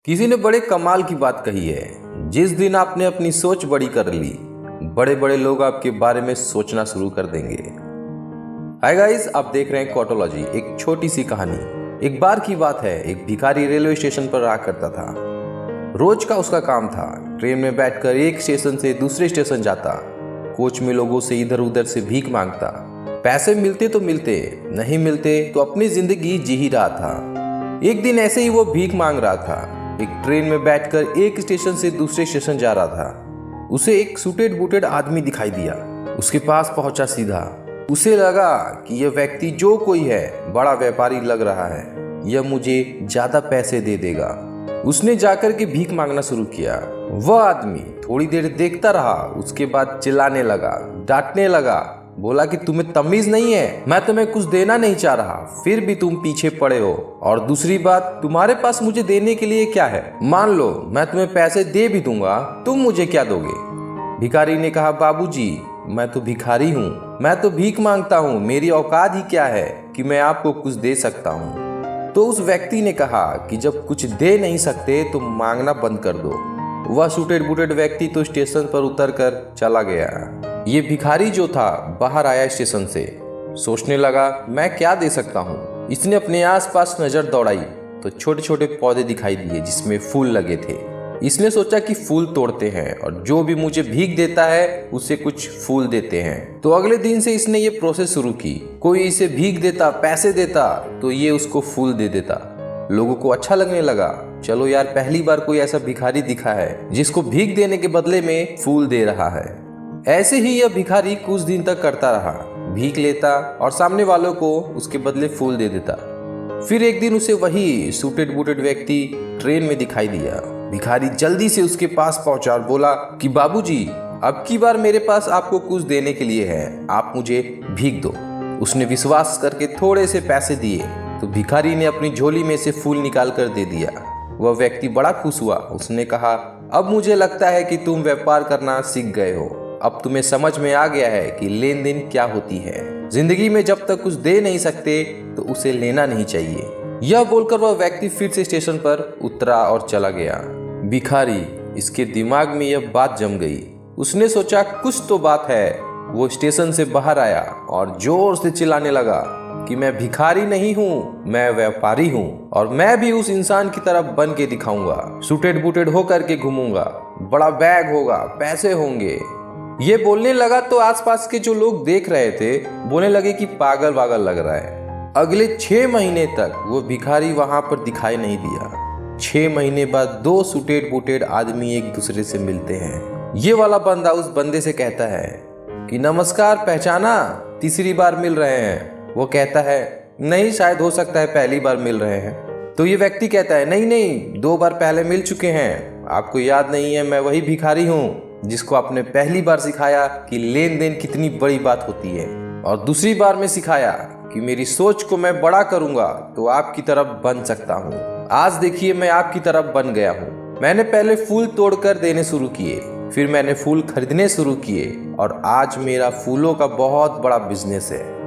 किसी ने बड़े कमाल की बात कही है। जिस दिन आपने अपनी सोच बड़ी कर ली, बड़े बड़े लोग आपके बारे में सोचना शुरू कर देंगे। हाय गाइस, आप देख रहे हैं क्वाटोलॉजी, एक छोटी सी कहानी। एक बार की बात है, एक भिखारी रेलवे स्टेशन पर रहा करता था। रोज का उसका काम था ट्रेन में बैठकर एक स्टेशन से दूसरे स्टेशन जाता, कोच में लोगों से इधर उधर से भीख मांगता। पैसे मिलते तो मिलते, नहीं मिलते तो अपनी जिंदगी जी ही रहा था। एक दिन ऐसे ही वो भीख मांग रहा था। एक ट्रेन में बैठकर एक स्टेशन से दूसरे स्टेशन जा रहा था। उसे एक सूटेड बूटेड आदमी दिखाई दिया। उसके पास पहुंचा सीधा। उसे लगा कि यह व्यक्ति जो कोई है, बड़ा व्यापारी लग रहा है, यह मुझे ज्यादा पैसे दे देगा। उसने जाकर के भीख मांगना शुरू किया। वह आदमी थोड़ी देर देखता रहा, उसके बाद चिल्लाने लगा, डांटने लगा, बोला कि तुम्हें तमीज नहीं है, मैं तुम्हें कुछ देना नहीं चाह रहा, फिर भी तुम पीछे पड़े हो। और दूसरी बात, तुम्हारे पास मुझे देने के लिए क्या है? मान लो मैं तुम्हें पैसे दे भी दूंगा, तुम मुझे क्या दोगे? भिखारी ने कहा, बाबूजी, मैं तो भिखारी हूँ, मैं तो भीख मांगता हूँ, मेरी औकात ही क्या है कि मैं आपको कुछ दे सकता हूँ। तो उस व्यक्ति ने कहा कि जब कुछ दे नहीं सकते तो मांगना बंद कर दो। वह सूटेड बूटेड व्यक्ति तो स्टेशन पर उतर कर चला गया। ये भिखारी जो था बाहर आया स्टेशन से, सोचने लगा मैं क्या दे सकता हूँ। इसने अपने आसपास नजर दौड़ाई तो छोटे छोटे पौधे दिखाई दिए जिसमें फूल लगे थे। इसने सोचा कि फूल तोड़ते हैं और जो भी मुझे भीख देता है उसे कुछ फूल देते हैं। तो अगले दिन से इसने ये प्रोसेस शुरू की। कोई इसे भीख देता, पैसे देता तो ये उसको फूल दे देता। लोगों को अच्छा लगने लगा, चलो यार, पहली बार कोई ऐसा भिखारी दिखा है जिसको भीख देने के बदले में फूल दे रहा है। ऐसे ही यह भिखारी कुछ दिन तक करता रहा, भीख लेता और सामने वालों को उसके बदले फूल दे देता। फिर एक दिन उसे वही सूटेड बूटेड व्यक्ति ट्रेन में दिखाई दिया। भिखारी जल्दी से उसके पास पहुंचा और बोला कि बाबूजी, अब की बार मेरे पास आपको कुछ देने के लिए है, आप मुझे भीख दो। उसने विश्वास करके थोड़े से पैसे दिए तो भिखारी ने अपनी झोली में से फूल निकाल कर दे दिया। वह व्यक्ति बड़ा खुश हुआ। उसने कहा, अब मुझे लगता है कि तुम व्यापार करना सीख गए हो। अब तुम्हें समझ में आ गया है कि लेन देन क्या होती है। जिंदगी में जब तक कुछ दे नहीं सकते तो उसे लेना नहीं चाहिए। यह बोलकर वह व्यक्ति फिर से स्टेशन पर उतरा और चला गया। भिखारी, इसके दिमाग में यह बात जम गई। उसने सोचा कुछ तो बात है। वो स्टेशन से बाहर आया और जोर से चिल्लाने लगा कि मैं भिखारी नहीं हूँ, मैं व्यापारी हूँ और मैं भी उस इंसान की तरह बन के दिखाऊंगा। सूटेड बूटेड होकर के घूमूंगा, बड़ा बैग होगा, पैसे होंगे। ये बोलने लगा तो आसपास के जो लोग देख रहे थे बोलने लगे कि पागल वागल लग रहा है। अगले 6 महीने तक वो भिखारी वहां पर दिखाई नहीं दिया। 6 महीने बाद 2 सूटेड बूटेड आदमी एक दूसरे से मिलते हैं। ये वाला बंदा उस बंदे से कहता है कि नमस्कार, पहचाना? तीसरी बार मिल रहे हैं। वो कहता है, नहीं, शायद हो सकता है पहली बार मिल रहे हैं। तो ये व्यक्ति कहता है, नहीं नहीं, 2 बार पहले मिल चुके हैं, आपको याद नहीं है, मैं वही भिखारी हूँ जिसको आपने पहली बार सिखाया कि लेन देन कितनी बड़ी बात होती है, और दूसरी बार में सिखाया कि मेरी सोच को मैं बड़ा करूंगा तो आपकी तरफ बन सकता हूँ। आज देखिए, मैं आपकी तरफ बन गया हूँ। मैंने पहले फूल तोड़कर देने शुरू किए, फिर मैंने फूल खरीदने शुरू किए और आज मेरा फूलों का बहुत बड़ा बिजनेस है।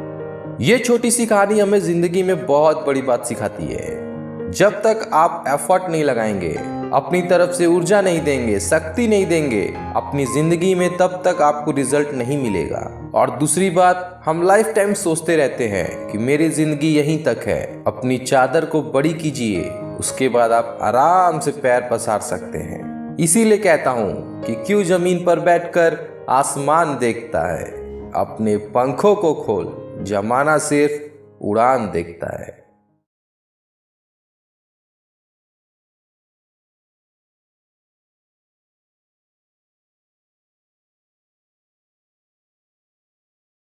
ये छोटी सी कहानी हमें जिंदगी में बहुत बड़ी बात सिखाती है। जब तक आप एफर्ट नहीं लगाएंगे, अपनी तरफ से ऊर्जा नहीं देंगे, शक्ति नहीं देंगे अपनी जिंदगी में, तब तक आपको रिजल्ट नहीं मिलेगा। और दूसरी बात, हम लाइफ टाइम सोचते रहते हैं कि मेरी जिंदगी यहीं तक है। अपनी चादर को बड़ी कीजिए, उसके बाद आप आराम से पैर पसार सकते हैं। इसीलिए कहता हूँ कि क्यों जमीन पर बैठकर आसमान देखता है, अपने पंखों को खोल, जमाना सिर्फ उड़ान देखता है।